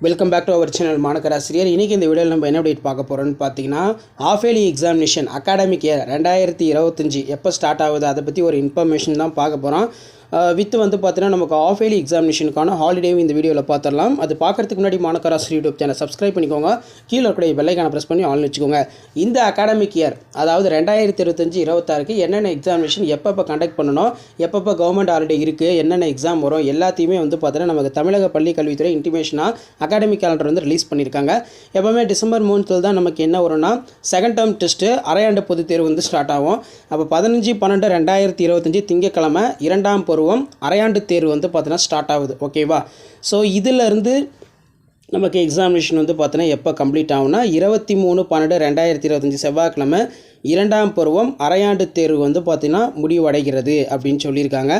Welcome back to our channel மாணக்கராசிரியர். இன்றைக்கி இந்த வீடியோவில் நம்ம என்ன அப்டேட் பார்க்க போகிறோன்னு பார்த்தீங்கன்னா, half yearly examination academic year 2025 எப்போ ஸ்டார்ட் ஆகுது அதை பற்றி ஒரு இன்ஃபர்மேஷன் தான் பார்க்க போகிறோம். வித் வந்து பார்த்தீங்கன்னா நமக்கு ஆஃப் இயர்லி எக்ஸாமினேஷனுக்கான ஹாலிடேவும் இந்த வீடியோவில் பார்த்துடலாம். அது பார்க்குறதுக்கு முன்னாடி மாணக்கராசிரியர் யூடியூப் சேனல் சப்ஸ்கிரைப் பண்ணிக்கோங்க. கீழே இருக்கக்கூடிய பெல்லைக்கான ப்ரெஸ் பண்ணி ஆன் வச்சுக்கோங்க. இந்த அகாடமிக் இயர் அதாவது 2025-26க்கு என்னென்ன எக்ஸாமினேஷன் எப்பப்போ கண்டக்ட் பண்ணணும், எப்பப்போ கவர்மெண்ட் ஹாலிடே இருக்குது, என்னென்ன எக்ஸாம் வரும் எல்லாத்தையுமே வந்து பார்த்தீங்கன்னா நமக்கு தமிழக பள்ளி கல்வித்துறை இன்டிமேஷனாக அகாடமிக் கேலண்டர் வந்து ரிலீஸ் பண்ணியிருக்காங்க. எப்போவுமே டிசம்பர் 3 தான் நமக்கு என்ன வரும்னா செகண்ட் டேர்ம் டெஸ்ட்டு அரையாண்டு பொதுத் தேர்வு வந்து ஸ்டார்ட் ஆகும். அப்போ 15/12/2025 திங்கட்கிழமை இரண்டாம் பருவம் அரையாண்டு தேர்வு வந்து பார்த்தீங்கன்னா ஸ்டார்ட் ஆகுது. ஓகேவா? ஸோ இதிலிருந்து நமக்கு எக்ஸாமினேஷன் வந்து பார்த்தீங்கன்னா எப்போ கம்ப்ளீட் ஆகும்னா 23/12/2025 செவ்வாய்க்கிழமை இரண்டாம் பருவம் அரையாண்டு தேர்வு வந்து பார்த்திங்கன்னா முடிவடைகிறது அப்படின்னு சொல்லியிருக்காங்க.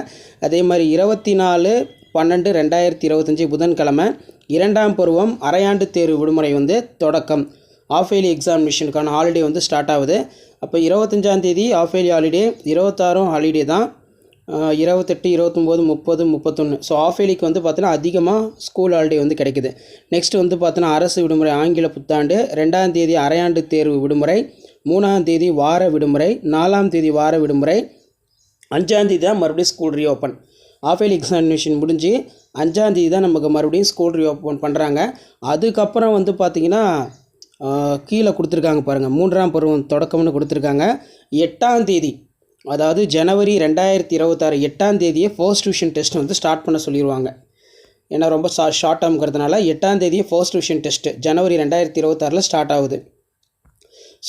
அதே மாதிரி 24/12/2025 புதன்கிழமை இரண்டாம் பருவம் அரையாண்டு தேர்வு விடுமுறை வந்து தொடக்கம். ஆஃப் இயர்லி எக்ஸாமினேஷனுக்கான ஹாலிடே வந்து ஸ்டார்ட் ஆகுது. அப்போ 25ஆம் தேதி ஆஃப் இயர்லி ஹாலிடே, 26 ஹாலிடே தான், 28, 29, 30, 31. ஸோ ஆஃப் இயர்லிக்கு வந்து பார்த்தீங்கன்னா அதிகமாக ஸ்கூல் ஹாலிடே வந்து கிடைக்குது. நெக்ஸ்ட் வந்து பார்த்தீங்கன்னா அரசு விடுமுறை ஆங்கில புத்தாண்டு, 2ஆம் தேதி அரையாண்டு தேர்வு விடுமுறை, 3ஆம் தேதி வார விடுமுறை, 4ஆம் தேதி வார விடுமுறை, 5ஆம் தேதி தான் மறுபடியும் school reopen. Half yearly examination முடிஞ்சு 5ஆம் தேதி தான் நமக்கு மறுபடியும் ஸ்கூல் ரீஓப்பன் பண்ணுறாங்க. அதுக்கப்புறம் வந்து பார்த்திங்கன்னா கீழே கொடுத்துருக்காங்க பாருங்கள், 3ஆம் பருவம் தொடக்கம்னு கொடுத்துருக்காங்க. 8ஆம் தேதி அதாவது ஜனவரி 2026 8ஆம் தேதியே ஃபர்ஸ்ட் டிவிஷன் டெஸ்ட் வந்து ஸ்டார்ட் பண்ண சொல்லிடுவாங்க. ஏன்னா ரொம்ப ஷார்ட் டேர்ம்ங்கிறதுனால 8ஆம் தேதியே ஃபர்ஸ்ட் டிவிஷன் டெஸ்ட்டு ஜனவரி 2026 ஸ்டார்ட் ஆகுது.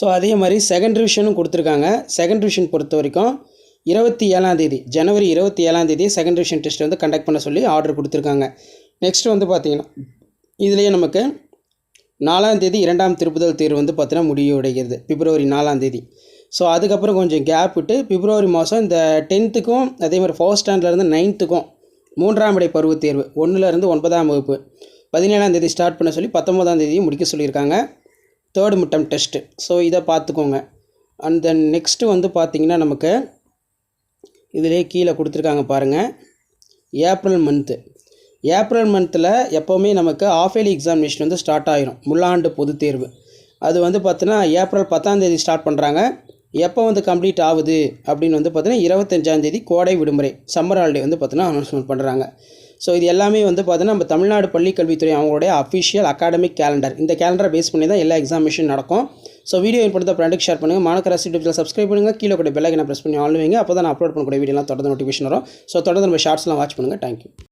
ஸோ அதே மாதிரி செகண்ட் டிவிஷனும் கொடுத்துருக்காங்க. செகண்ட் டிவிஷன் பொறுத்த வரைக்கும் 27ஆம் தேதி ஜனவரி 27ஆம் தேதி செகண்ட் டிவிஷன் டெஸ்ட் வந்து கண்டக்ட் பண்ண சொல்லி ஆர்டர் கொடுத்துருக்காங்க. நெக்ஸ்ட் வந்து பார்த்திங்கன்னா இதுலேயே நமக்கு 4ஆம் தேதி இரண்டாம் திருப்புதல் தேர்வு வந்து பார்த்தீங்கன்னா முடிவடைகிறது பிப்ரவரி 4ஆம் தேதி. ஸோ அதுக்கப்புறம் கொஞ்சம் கேப் விட்டு பிப்ரவரி மாதம் இந்த 10த்துக்கும் அதே மாதிரி ஃபர்ஸ்ட் ஸ்டாண்டர்ட்லேருந்து 9த்துக்கும் 3ஆம் இடை பருவத் தேர்வு 1லேருந்து 9ஆம் வகுப்பு 17ஆம் தேதி ஸ்டார்ட் பண்ண சொல்லி 19ஆம் தேதி முடிக்க சொல்லியிருக்காங்க. Third midterm test. ஸோ இதை பார்த்துக்கோங்க. அண்ட் தென் நெக்ஸ்ட்டு வந்து பார்த்திங்கன்னா நமக்கு இதிலே கீழே கொடுத்துருக்காங்க பாருங்கள், ஏப்ரல் மந்தில் எப்போவுமே நமக்கு ஆஃப் இயர்லி எக்ஸாமினேஷன் வந்து ஸ்டார்ட் ஆகிரும். முழாண்டு பொதுத் தேர்வு அது வந்து பார்த்தீங்கன்னா ஏப்ரல் 10ஆம் தேதி ஸ்டார்ட் பண்ணுறாங்க. எப்போ வந்து கம்ப்ளீட் ஆகுது அப்படின்னு வந்து பார்த்தீங்கன்னா 25ஆம் தேதி கோடை விடுமுறை சம்மர் ஹாலிடே வந்து பார்த்தீங்கன்னா அனௌன்ஸ்மெண்ட் பண்ணுறாங்க. ஸோ இது எல்லாமே வந்து பார்த்தீங்கன்னா நம்ம தமிழ்நாடு பள்ளி கல்வித்துறை அவங்களுடைய அஃபிஷியல் அகாடமிக் கேலண்டர். இந்த கேலண்டரை பேஸ் பண்ணி தான் எல்லா எக்ஸாமினேஷன் நடக்கும். ஸோ வீடியோ ஏற்படுத்த ஃப்ரெண்டுக்கு ஷேர் பண்ணுங்கள். மாணக்கராசி யூடியூப்ல சப்ஸ்கிரைப் பண்ணுங்கள். கீழே கூட பெல்லைக்கனை ப்ரெஸ் பண்ணி ஆன் வைங்க. அப்போ தான் நான் அப்லோட் பண்ணக்கூடிய வீடியோலாம் தொடர்ந்து நோட்டிஃபிகேஷன் வரும். ஸோ தொடர்ந்து நம்ம ஷார்ட்ஸ்லாம் வாட்ச் பண்ணுங்கள். தேங்க்யூ.